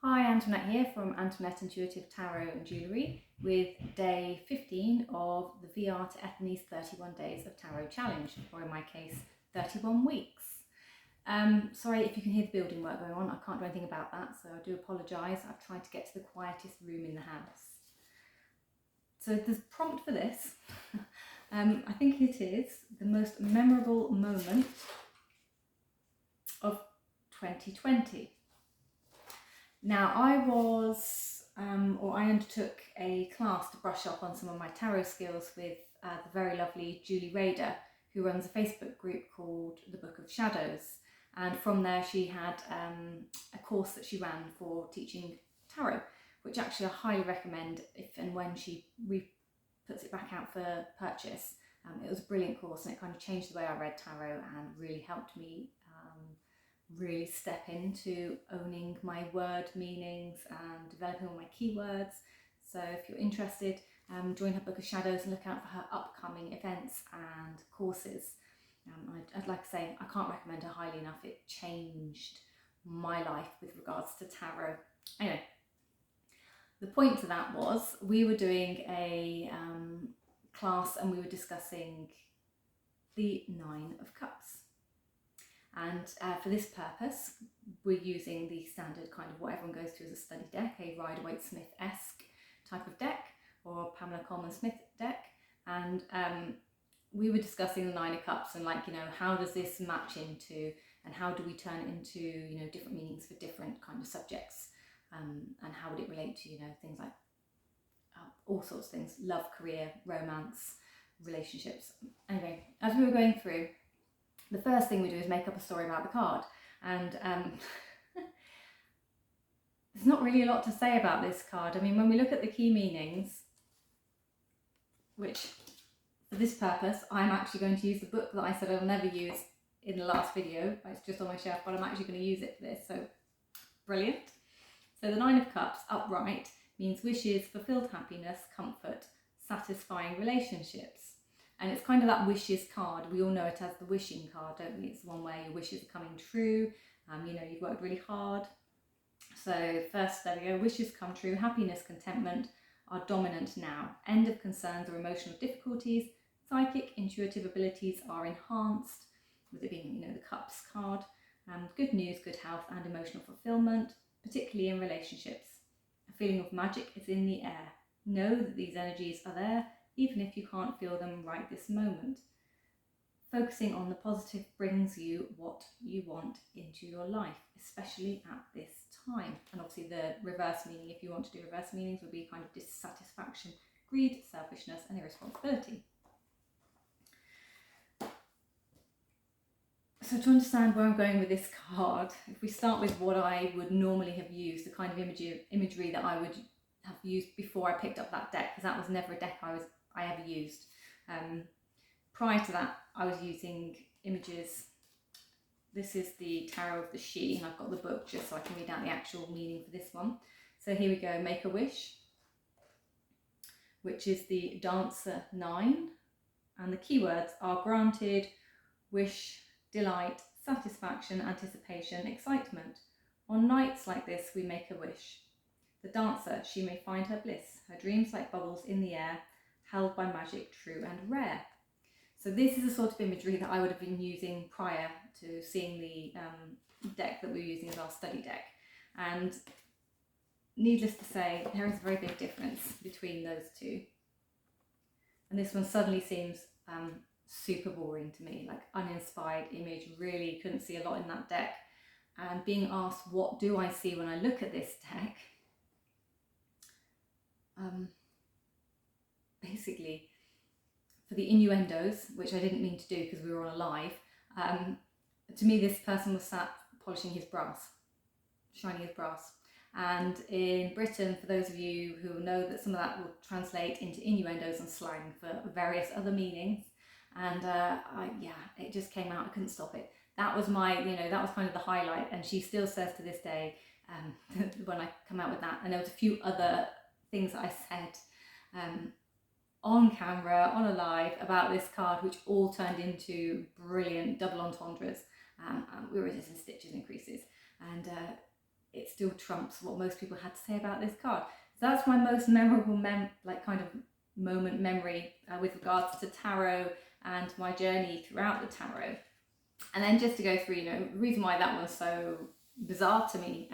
Hi, Antoinette here from Antoinette Intuitive Tarot and Jewellery with day 15 of the VR to Ethany's 31 Days of Tarot Challenge, or in my case, 31 weeks. Sorry if you can hear the building work going on, I can't do anything about that, so I do apologise. I've tried to get to the quietest room in the house. So the prompt for this, I think it is the most memorable moment of 2020. Now, I undertook a class to brush up on some of my tarot skills with the very lovely Julie Rader, who runs a Facebook group called The Book of Shadows. And from there, she had a course that she ran for teaching tarot, which actually I highly recommend if and when she puts it back out for purchase. It was a brilliant course and it kind of changed the way I read tarot and really helped me really step into owning my word meanings and developing all my keywords. So if you're interested, join her Book of Shadows and look out for her upcoming events and courses. I'd like to say I can't recommend her highly enough. It changed my life with regards to tarot. Anyway, the point to that was we were doing a class and we were discussing the Nine of Cups. And for this purpose, we're using the standard kind of what everyone goes to as a study deck, a Rider-Waite-Smith-esque type of deck, or a Pamela Colman-Smith deck. And we were discussing the Nine of Cups and how does this match into, and how do we turn it into, different meanings for different kind of subjects, and how would it relate to, things like all sorts of things, love, career, romance, relationships. Anyway, as we were going through, the first thing we do is make up a story about the card, and there's not really a lot to say about this card. I mean, when we look at the key meanings, which for this purpose I'm actually going to use the book that I said I'll never use in the last video. It's just on my shelf, but I'm actually going to use it for this, so brilliant. So the Nine of Cups upright means wishes, fulfilled happiness, comfort, satisfying relationships. And it's kind of that wishes card. We all know it as the wishing card, don't we? It's the one where your wishes are coming true. You've worked really hard. So first, there we go, wishes come true, happiness, contentment are dominant now. End of concerns or emotional difficulties. Psychic, intuitive abilities are enhanced, with it being, the Cups card. Good news, good health and emotional fulfillment, particularly in relationships. A feeling of magic is in the air. Know that these energies are there, even if you can't feel them right this moment. Focusing on the positive brings you what you want into your life, especially at this time. And obviously the reverse meaning, if you want to do reverse meanings, would be kind of dissatisfaction, greed, selfishness and irresponsibility. So to understand where I'm going with this card, if we start with what I would normally have used, the kind of imagery that I would have used before I picked up that deck, because that was never a deck I ever used. Prior to that, I was using images. This is the Tarot of the She, and I've got the book just so I can read out the actual meaning for this one. So here we go, Make a Wish, which is the Dancer 9, and the keywords are granted, wish, delight, satisfaction, anticipation, excitement. On nights like this, we make a wish. The dancer, she may find her bliss, her dreams like bubbles in the air, held by magic, true and rare. So this is the sort of imagery that I would have been using prior to seeing the deck that we were using as our study deck. And needless to say, there is a very big difference between those two. And this one suddenly seems super boring to me, like uninspired image, really couldn't see a lot in that deck. And being asked, what do I see when I look at this deck? Basically, for the innuendos, which I didn't mean to do because we were on a live, to me this person was sat polishing his brass, shining his brass. And in Britain, for those of you who know, that some of that will translate into innuendos and slang for various other meanings. And it just came out, I couldn't stop it. That was my, that was kind of the highlight. And she still says to this day, when I come out with that, and there was a few other things that I said on camera, on a live, about this card, which all turned into brilliant double entendres. We were just in stitches and creases. And it still trumps what most people had to say about this card. So that's my most memorable moment memory with regards to tarot and my journey throughout the tarot. And then just to go through, the reason why that one's so bizarre to me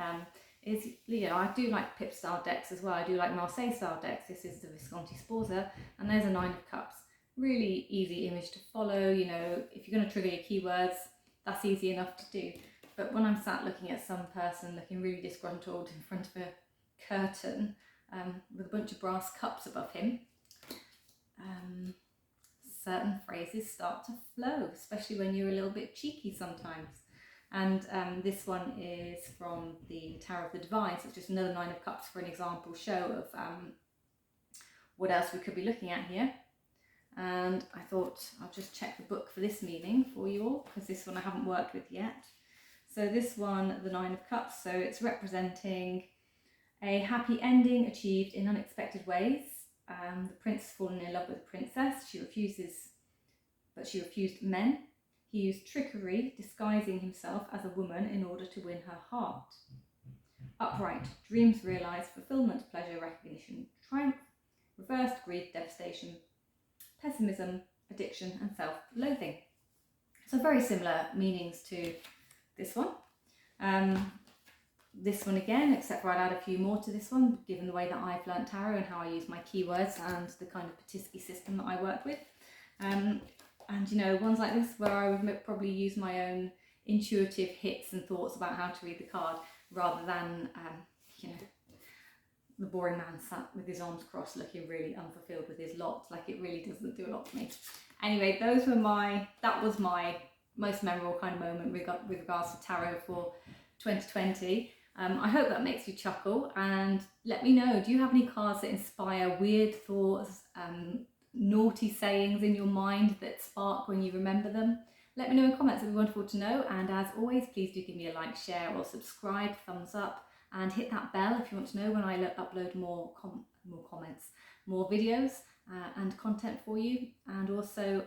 is, I do like Pip style decks as well. I do like Marseille style decks. This is the Visconti Sforza, and there's a 9 of Cups. Really easy image to follow. If you're going to trigger your keywords, that's easy enough to do. But when I'm sat looking at some person looking really disgruntled in front of a curtain with a bunch of brass cups above him, certain phrases start to flow, especially when you're a little bit cheeky sometimes. And this one is from the Tower of the Divine, so it's just another 9 of Cups for an example show of what else we could be looking at here. And I thought I'll just check the book for this meaning for you all, because this one I haven't worked with yet. So this one, the 9 of Cups, so it's representing a happy ending achieved in unexpected ways. The prince has fallen in love with the princess. She refused men. He used trickery, disguising himself as a woman in order to win her heart. Upright, dreams realised, fulfilment, pleasure, recognition, triumph. Reversed, grief, devastation, pessimism, addiction, and self-loathing. So very similar meanings to this one. This one again, except for I'd add a few more to this one, given the way that I've learnt tarot and how I use my keywords and the kind of Patisky system that I work with. And ones like this where I would probably use my own intuitive hits and thoughts about how to read the card, rather than, the boring man sat with his arms crossed looking really unfulfilled with his lot. Like, it really doesn't do a lot for me. Anyway, that was my most memorable kind of moment with regards to tarot for 2020. I hope that makes you chuckle, and let me know, do you have any cards that inspire weird thoughts, naughty sayings in your mind that spark when you remember them? Let me know in comments, it'd be wonderful to know. And as always, please do give me a like, share or subscribe, thumbs up, and hit that bell if you want to know when I upload more comments, more videos and content for you. And also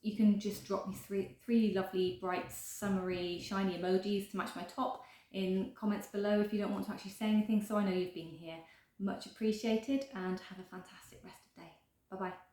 you can just drop me three lovely, bright, summery, shiny emojis to match my top in comments below if you don't want to actually say anything, so I know you've been here. Much appreciated, and have a fantastic rest of the day. Bye bye.